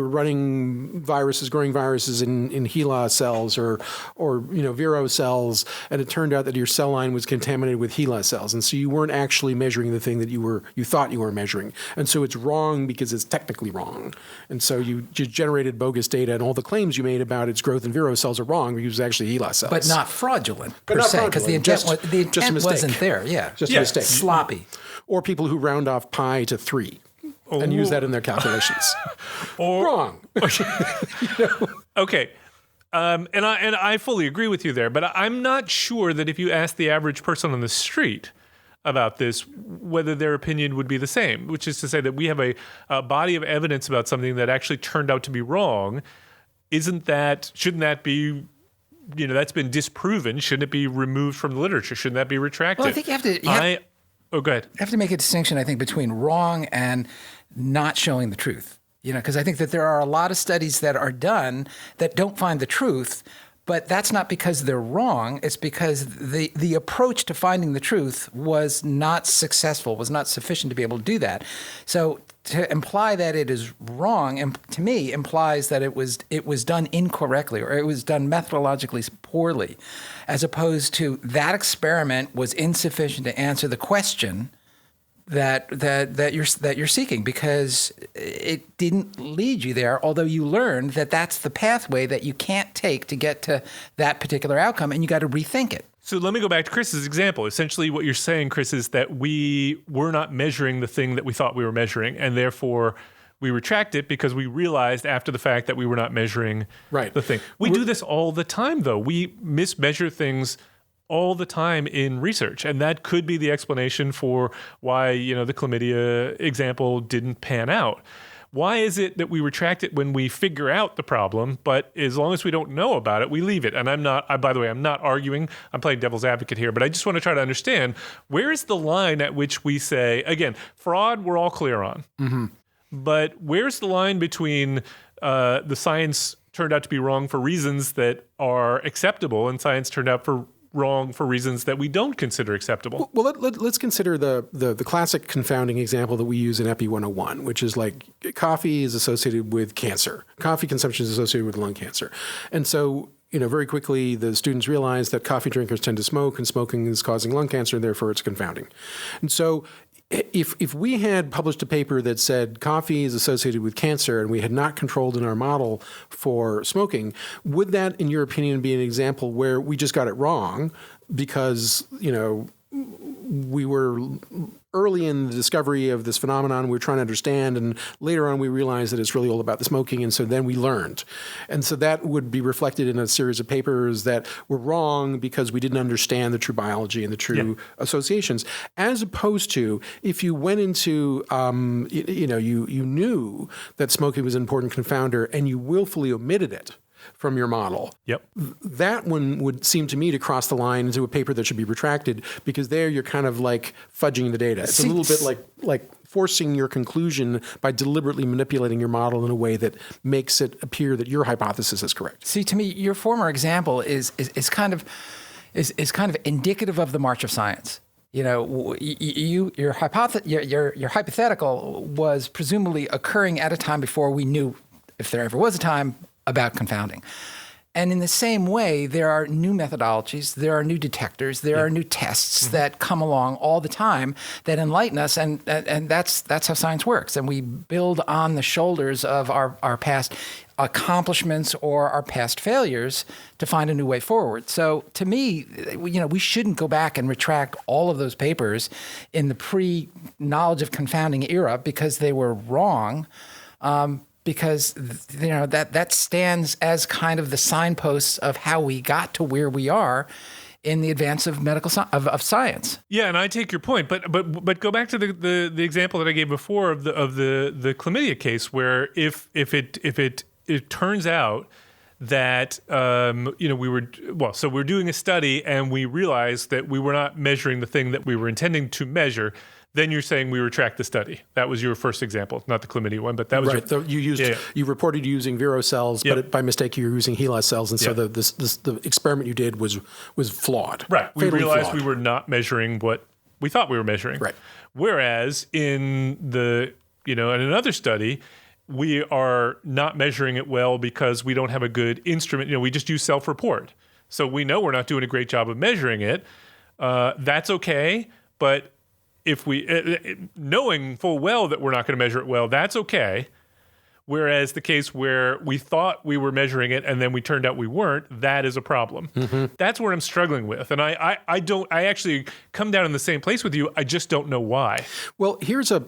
running growing viruses in HeLa cells or Vero cells, and it turned out that your cell line was contaminated with HeLa cells. And so you weren't actually measuring the thing that you thought you were measuring. And so it's wrong because it's technically wrong. And so you generated bogus data, and all the claims you made about its growth in Vero cells are wrong because it was actually HeLa cells. But not fraudulent per se, because the intent wasn't there. Yeah. Just a mistake. Sloppy. Or people who round off pi to 3 and use that in their calculations. Wrong. Okay. And I fully agree with you there, but I'm not sure that if you ask the average person on the street about this, whether their opinion would be the same, which is to say that we have a body of evidence about something that actually turned out to be wrong. Shouldn't that be, that's been disproven? Shouldn't it be removed from the literature? Shouldn't that be retracted? Well, I think you have to... Oh, go ahead. You have to make a distinction, I think, between wrong and not showing the truth. Because I think that there are a lot of studies that are done that don't find the truth, but that's not because they're wrong. It's because the approach to finding the truth was not successful, was not sufficient to be able to do that. So to imply that it is wrong, to me, implies that it was done incorrectly or it was done methodologically poorly, as opposed to that experiment was insufficient to answer the question that you're seeking, because it didn't lead you there, although you learned that that's the pathway that you can't take to get to that particular outcome, and you got to rethink it. So let me go back to Chris's example. Essentially what you're saying, Chris, is that we were not measuring the thing that we thought we were measuring, and therefore we retract it because we realized after the fact that we were not measuring the thing. We do this all the time, though. We mismeasure things all the time in research, and that could be the explanation for why, the chlamydia example didn't pan out. Why is it that we retract it when we figure out the problem, but as long as we don't know about it, we leave it? And by the way, I'm not arguing. I'm playing devil's advocate here, but I just want to try to understand, where is the line at which we say, again, fraud we're all clear on, but where's the line between the science turned out to be wrong for reasons that are acceptable and science turned out wrong for reasons that we don't consider acceptable? Well, let's consider the classic confounding example that we use in Epi 101, which is like coffee is associated with cancer. Coffee consumption is associated with lung cancer. And so, very quickly the students realize that coffee drinkers tend to smoke, and smoking is causing lung cancer, and therefore it's confounding. And so if we had published a paper that said coffee is associated with cancer and we had not controlled in our model for smoking, would that, in your opinion, be an example where we just got it wrong because, we were early in the discovery of this phenomenon, we were trying to understand, and later on we realized that it's really all about the smoking, and so then we learned. And so that would be reflected in a series of papers that were wrong because we didn't understand the true biology and the true associations, as opposed to if you went into, you knew that smoking was an important confounder and you willfully omitted it from your model. Yep. That one would seem to me to cross the line into a paper that should be retracted, because there you're kind of like fudging the data. It's a little bit like forcing your conclusion by deliberately manipulating your model in a way that makes it appear that your hypothesis is correct. See, to me, your former example is kind of indicative of the march of science. Your hypothetical was presumably occurring at a time before we knew, if there ever was a time, about confounding. And in the same way, there are new methodologies, there are new detectors, there are new tests that come along all the time that enlighten us, and that's how science works. And we build on the shoulders of our past accomplishments or our past failures to find a new way forward. So to me, we shouldn't go back and retract all of those papers in the pre-knowledge of confounding era because they were wrong. Because that stands as kind of the signposts of how we got to where we are in the advance of of science. Yeah, and I take your point, but go back to the example that I gave before of the chlamydia case, where if it turns out that we're doing a study and we realized that we were not measuring the thing that we were intending to measure. Then you're saying we retract the study. That was your first example, not the chlamydia one, but that was right. So you reported using Vero cells, but by mistake you were using HeLa cells, and so the experiment you did was flawed. Right. We realized flawed. we were not measuring what we thought we were measuring. Right. Whereas in in another study, we are not measuring it well because we don't have a good instrument. We just use self-report, so we know we're not doing a great job of measuring it. That's okay, but if we, knowing full well that we're not going to measure it well, that's okay. Whereas the case where we thought we were measuring it and then we turned out we weren't, that is a problem. Mm-hmm. That's where I'm struggling with. And I actually come down in the same place with you. I just don't know why. Well, here's a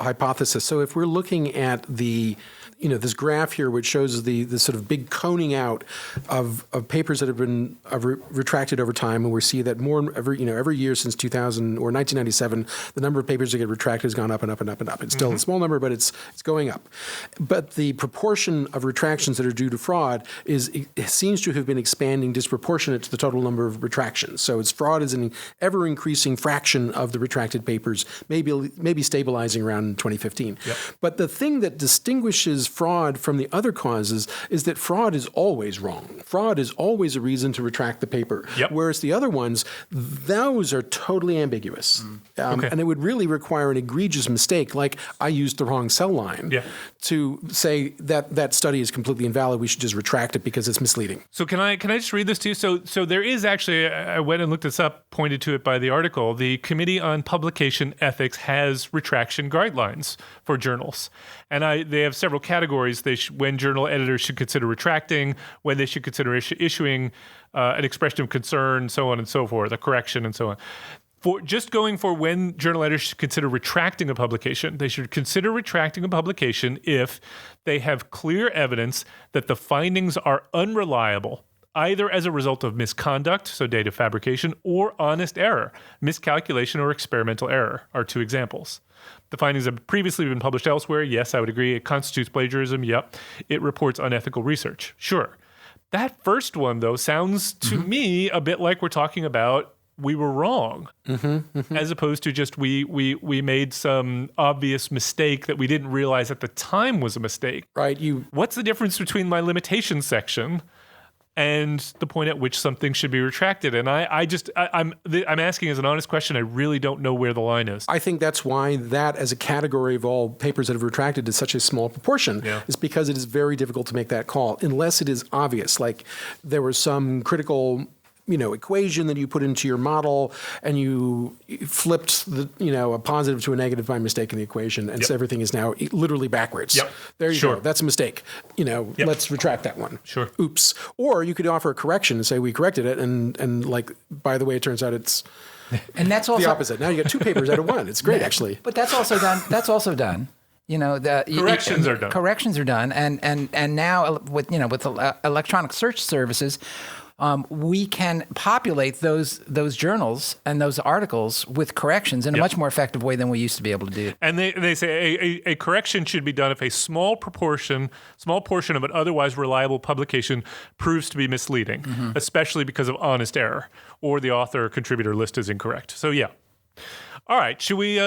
hypothesis. So if we're looking at this graph here, which shows the sort of big coning out of papers that have been retracted over time, and we see that more every year since 2000 or 1997, the number of papers that get retracted has gone up and up and up and up. It's still a small number, but it's going up. But the proportion of retractions that are due to fraud it seems to have been expanding disproportionate to the total number of retractions. So fraud is an ever increasing fraction of the retracted papers, maybe stabilizing around 2015. Yep. But the thing that distinguishes fraud from the other causes is that fraud is always wrong. Fraud is always a reason to retract the paper. Yep. Whereas the other ones, those are totally ambiguous. And it would really require an egregious mistake, like I used the wrong cell line, to say that study is completely invalid. We should just retract it because it's misleading. So can I just read this to you? So there is actually, I went and looked this up, pointed to it by the article. The Committee on Publication Ethics has retraction guidelines for journals. And they have several categories when journal editors should consider retracting, when they should consider issuing an expression of concern, so on and so forth, a correction and so on. For when journal editors should consider retracting a publication, they should consider retracting a publication if they have clear evidence that the findings are unreliable, either as a result of misconduct, so data fabrication, or honest error. Miscalculation or experimental error are two examples. The findings have previously been published elsewhere. Yes, I would agree. It constitutes plagiarism. Yep. It reports unethical research. Sure. That first one, though, sounds to me a bit like we're talking about we were wrong, as opposed to just we made some obvious mistake that we didn't realize at the time was a mistake. Right. What's the difference between my limitations section and the point at which something should be retracted? And I'm asking as an honest question. I really don't know where the line is. I think that's why that as a category of all papers that have retracted is such a small proportion, is because it is very difficult to make that call unless it is obvious. Like there was some critical equation that you put into your model and you flipped a positive to a negative by mistake in the equation, and so everything is now literally backwards. Yep. There you go. That's a mistake. Let's retract that one. Sure. Oops. Or you could offer a correction and say we corrected it, and like, by the way, it turns out it's and that's also the opposite. Now you got two papers out of one. It's great, actually. But that's also done. Corrections are done. Corrections are done, and now with electronic search services, we can populate those journals and those articles with corrections in a much more effective way than we used to be able to do. And they say a correction should be done if a small portion of an otherwise reliable publication proves to be misleading, especially because of honest error or the author or contributor list is incorrect. So All right, should we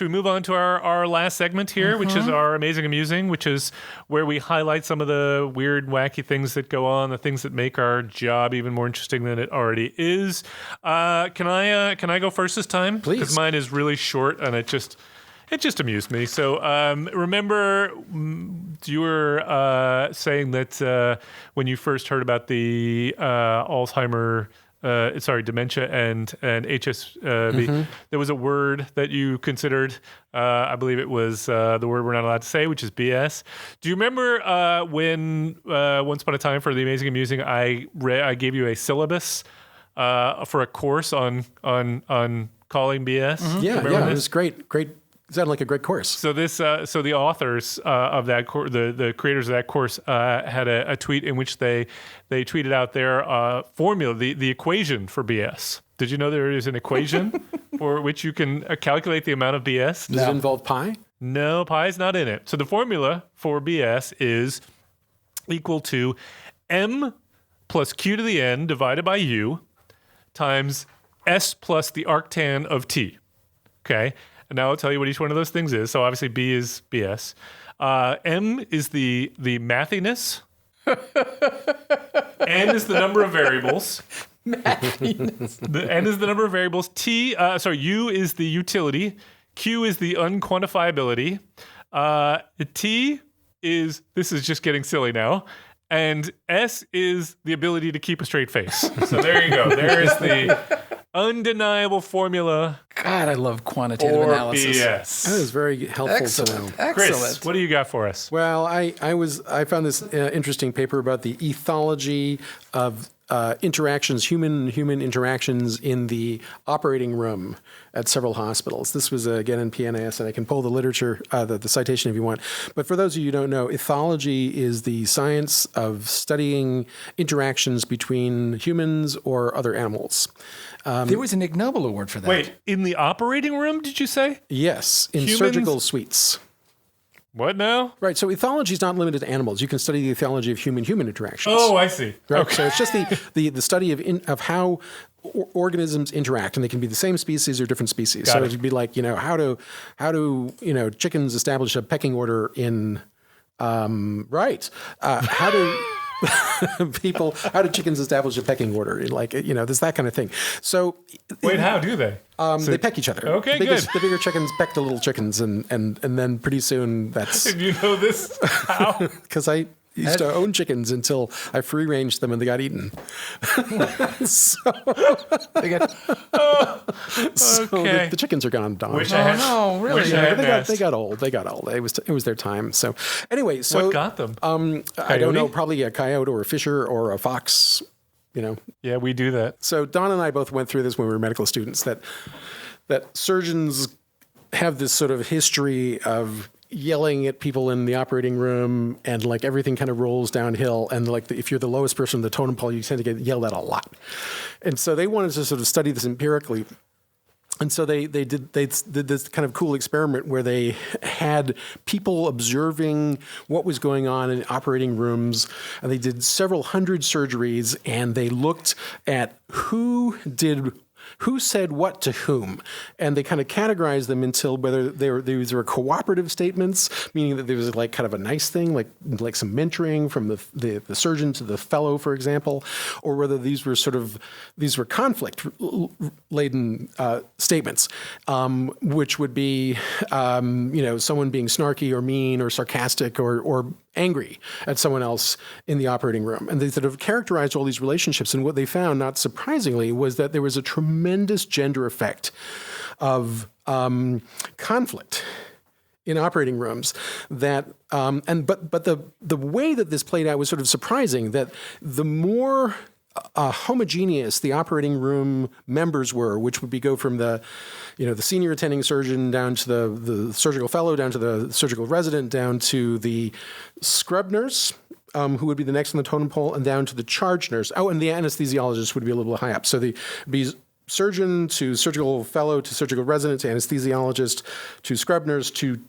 move on to our last segment here, which is our Amazing Amusing, which is where we highlight some of the weird, wacky things that go on, the things that make our job even more interesting than it already is. Can I go first this time? Please. Because mine is really short and It just amused me. So remember, you were saying that when you first heard about the dementia and HSV, there was a word that you considered. I believe it was the word we're not allowed to say, which is BS. Do you remember when once upon a time for the Amazing Amusing, I gave you a syllabus for a course on calling BS? Yeah, it was great. It sounded like a great course. So the authors of that the creators of that course had a tweet in which they tweeted out their formula, the equation for BS. Did you know there is an equation for which you can calculate the amount of BS? Does it involve pi? No, pi is not in it. So the formula for BS is equal to m plus q to the n divided by u times s plus the arctan of t. Okay. And now I'll tell you what each one of those things is. So obviously B is BS. M is the mathiness. N is the number of variables. The N is the number of variables. U is the utility. Q is the unquantifiability. T is, this is just getting silly now. And S is the ability to keep a straight face. So there you go. There is the undeniable formula. God, I love quantitative or analysis. BS. That was very helpful to know. Excellent. Chris, what do you got for us? Well, I found this interesting paper about the ethology of interactions, human interactions in the operating room at several hospitals. This was again in PNAS, and I can pull the literature, the citation if you want. But for those of you who don't know, ethology is the science of studying interactions between humans or other animals. There was an Ig Nobel Award for that. Wait, in the operating room, did you say? Yes, in Humans? surgical suites. What now? Right, so ethology is not limited to animals. You can study the ethology of human interactions. Oh, I see. Right. Okay. So it's just the study of how organisms interact, and they can be the same species or different species. Got so it. it'd be like, how do chickens establish a pecking order in how do how do chickens establish a pecking order? There's that kind of thing. So Wait, how do they? they peck each other. Okay, the good. bigger chickens peck the little chickens, and then pretty soon that's Do you know this? How? because I used to own chickens until I free-ranged them and they got eaten. They got, So Okay. the chickens are gone, Don. Wish I had. no, really? Wish I had They asked. got old. It was their time. So anyway, What got them? I don't know, Coyote? probably a coyote or a fisher or a fox. Yeah, we do that. So Don and I both went through this when we were medical students. That surgeons have this sort of history of yelling at people in the operating room, and like everything kind of rolls downhill. And if you're the lowest person in the totem pole, you tend to get yelled at a lot. And so they wanted to sort of study this empirically. And so they did this kind of cool experiment where they had people observing what was going on in operating rooms, and they did several hundred surgeries, and they looked at who said what to whom, and they kind of categorized them until whether these were cooperative statements, meaning that there was like kind of a nice thing, like some mentoring from the surgeon to the fellow, for example, or whether these were conflict laden statements, which would be someone being snarky or mean or sarcastic or angry at someone else in the operating room. And they sort of characterized all these relationships. And what they found, not surprisingly, was that there was a tremendous gender effect of conflict in operating rooms. But the way that this played out was sort of surprising, that the more homogeneous the operating room members were, which would go from the senior attending surgeon down to the surgical fellow, down to the surgical resident, down to the scrub nurse, who would be the next on the totem pole, and down to the charge nurse. Oh, and the anesthesiologist would be a little bit high up. So the surgeon to surgical fellow to surgical resident to anesthesiologist to scrub nurse to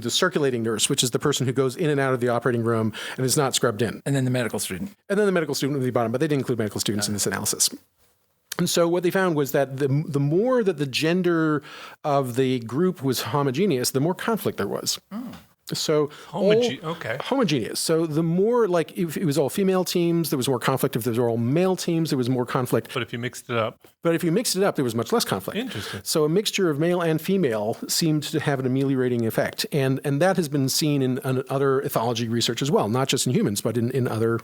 the circulating nurse, which is the person who goes in and out of the operating room and is not scrubbed in. and then the medical student. And then the medical student at the bottom, but they didn't include medical students in this analysis. And so what they found was that the more that the gender of the group was homogeneous, the more conflict there was. So homogeneous. So the more, like, if it was all female teams, there was more conflict. If there was all male teams, there was more conflict. But if you mixed it up, there was much less conflict. Interesting. So a mixture of male and female seemed to have an ameliorating effect, and that has been seen in other ethology research as well, not just in humans, but in other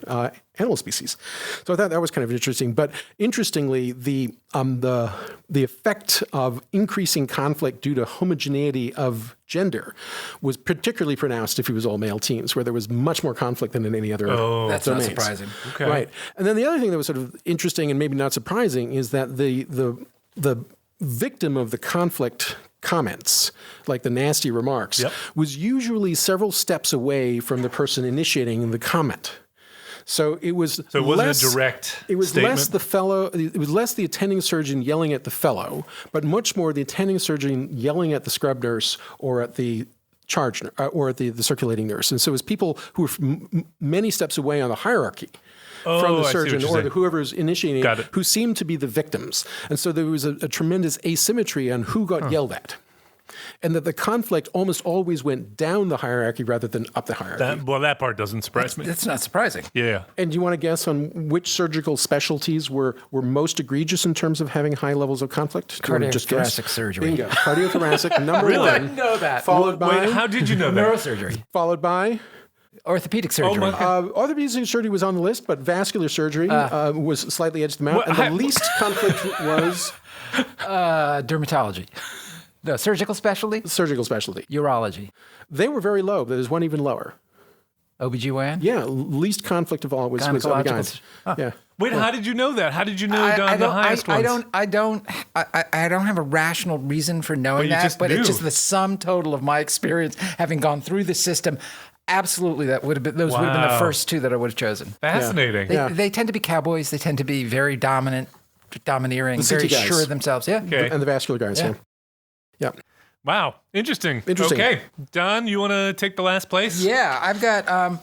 animal species. So I thought that was kind of interesting. But interestingly, the effect of increasing conflict due to homogeneity of gender was particularly pronounced if it was all male teams, where there was much more conflict than in any other That's domains. not surprising. Okay. Right. And then the other thing that was sort of interesting and maybe not surprising is that the victim of the conflict comments, like the nasty remarks, was usually several steps away from the person initiating the comment. So it wasn't a direct It was statement. It was less the attending surgeon yelling at the fellow, but much more the attending surgeon yelling at the scrub nurse or at the charge or at the circulating nurse. And so it was people who were many steps away on the hierarchy from the surgeon or whoever's initiating it, who seemed to be the victims. And so there was a tremendous asymmetry on who got yelled at. And that the conflict almost always went down the hierarchy rather than up the hierarchy. That part doesn't surprise me. That's not surprising. Yeah. And do you want to guess on which surgical specialties were most egregious in terms of having high levels of conflict? Cardiothoracic surgery. Bingo. Cardiothoracic, number Really? one. I didn't know that. Followed by... Wait, how did you know that? Neurosurgery. Followed by... Orthopedic surgery. Orthopedic surgery was on the list, but vascular surgery was slightly edged them out. And the least conflict was... Dermatology. The surgical specialty? Surgical specialty. Urology. They were very low. There's one even lower. OBGYN? Yeah, least conflict of all was OB-GYNs. Yeah. Wait, how did you know that? How did you know the highest ones? I don't have a rational reason for knowing that, but it's just the sum total of my experience having gone through the system. Absolutely, those would have been the first two that I would have chosen. Fascinating. They tend to be cowboys. They tend to be very domineering, very guys. sure of themselves. Yeah. Okay. And the vascular guys, yeah. Wow. Interesting. Okay. Don, you want to take the last place? Yeah, I've got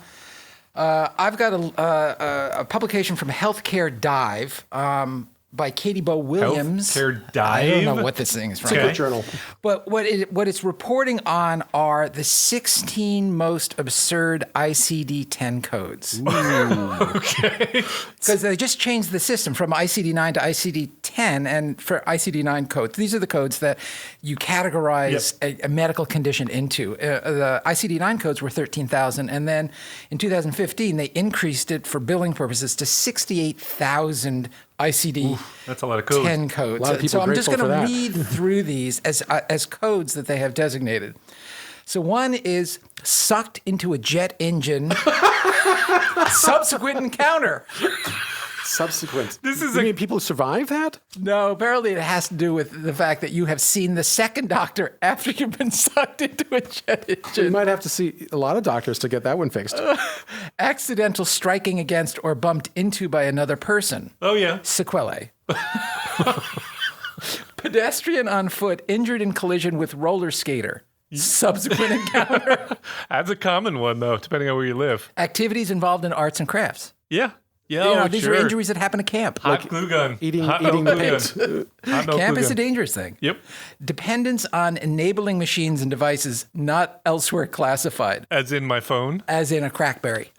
a publication from Healthcare Dive by Katie Bowe Williams. Healthcare I don't Dive? know what this thing is from. It's a good journal. But what it's reporting on are the 16 most absurd ICD-10 codes. Okay. Because they just changed the system from ICD-9 to ICD-10, and for ICD-9 codes, these are the codes that you categorize a medical condition into. The ICD-9 codes were 13,000, and then in 2015 they increased it for billing purposes to 68,000 ICD-10 that's a lot of codes. codes. A lot of people So I'm just grateful going to for that. read through these as codes that they have designated. So one is sucked into a jet engine, subsequent encounter. Subsequent. This is you mean people survive that? No, apparently it has to do with the fact that you have seen the second doctor after you've been sucked into a jet You engine. might have to see a lot of doctors to get that one fixed. Accidental striking against or bumped into by another person. Oh, yeah. Sequelae. Pedestrian on foot injured in collision with roller skater. Subsequent encounter. That's a common one, though, depending on where you live. Activities involved in arts and crafts. Yeah. Yeah. These are injuries that happen at camp. Hot glue gun. Eating Hot the glue pigs. gun. Hot Camp glue is a gun. dangerous thing. Yep. Dependence on enabling machines and devices not elsewhere classified, As in my phone. as in a crackberry.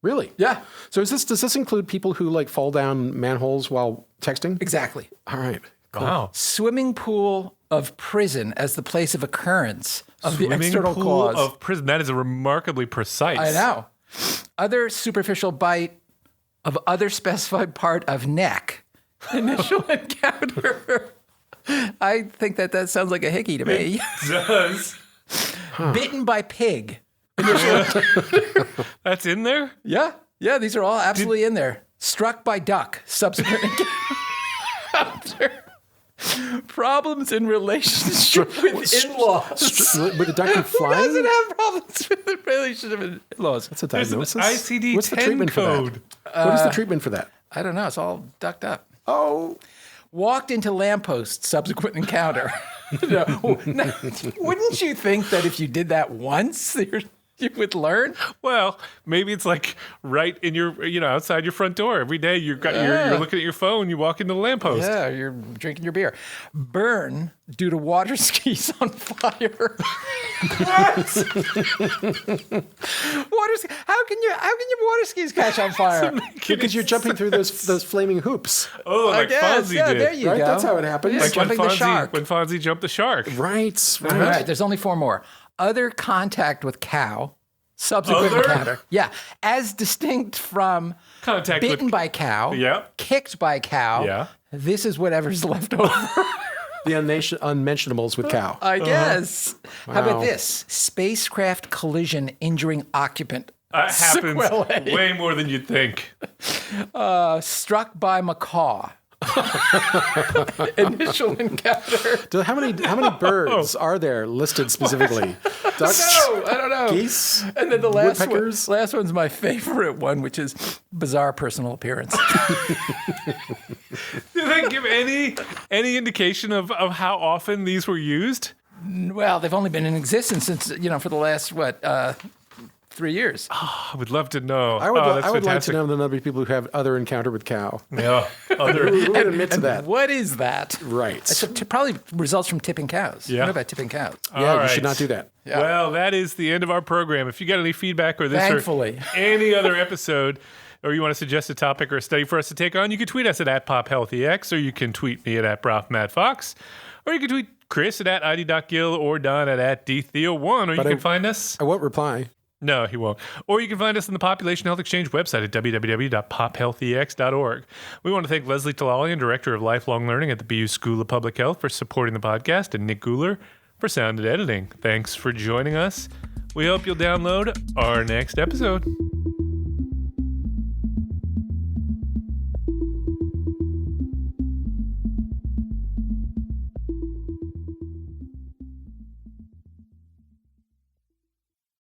Really? Yeah, So does this include people who like fall down manholes while texting? exactly. All right. Wow. Swimming pool of prison as the place of occurrence of the Swimming external pool cause. of prison. That is a remarkably precise. I know. Other superficial bite of other specified part of neck. Initial encounter. I think that sounds like a hickey to me. Does. Bitten by pig. That's in there? Yeah, these are all absolutely in there. Struck by duck. Subsequent encounter. Problems in relationship with in-laws. With the duck Who flying? doesn't have problems with the relationship with in-laws? That's a There's an diagnosis. ICD-10 What's the treatment code. for that? What is the treatment for that? I don't know. It's all ducked up. Oh. Walked into lamppost. Subsequent encounter. No, wouldn't you think that if you did that once, you would learn? Well, maybe it's like right in your, outside your front door. Every day you're looking at your phone, you walk into the lamppost. Yeah, you're drinking your beer. Burn due to water skis on fire. How can your water skis catch on fire? Because you're jumping through those flaming hoops. Oh, like Fonzie yeah, did. there you Right? go. That's how it happens. Like jumping the shark. When Fonzie jumped the shark. Right. All right, there's only 4 more. Other contact with cow, subsequent Other? encounter. Yeah, as distinct from Contact bitten with... by cow, Yep. kicked by cow. Yeah. This is whatever's left over. The unmentionables with cow. I guess. How about Wow. this? Spacecraft collision injuring occupant. That happens Sequelae. way more than you'd think. Struck by macaw. Initial encounter. How many birds are there listed specifically? Ducks? No, I don't know. Geese? And then the Woodpeckers? last one's my favorite one, which is bizarre personal appearance. Did they give any indication of how often these were used? Well, they've only been in existence since, for the last, 3 years. I would love to know. I would like to fantastic. know the number of people who have other encounter with cow. Yeah. Other. Who would admit to that? What is that? Right. It's probably results from tipping cows. Yeah. You know about tipping cows? Yeah, All you right. should not do that. Yeah. Well, that is the end of our program. If you got any feedback or this Thankfully. or any other episode, or you want to suggest a topic or a study for us to take on, you can tweet us at @PopHealthyX, or you can tweet me at @ProfMattFox, or you can tweet Chris at @ID.Gill or Don at @DTheo1, or you can find us. I won't reply. No, he won't. Or you can find us on the Population Health Exchange website at www.pophealthyx.org. We want to thank Leslie Talalian, Director of Lifelong Learning at the BU School of Public Health, for supporting the podcast, and Nick Guler for sound and editing. Thanks for joining us. We hope you'll download our next episode.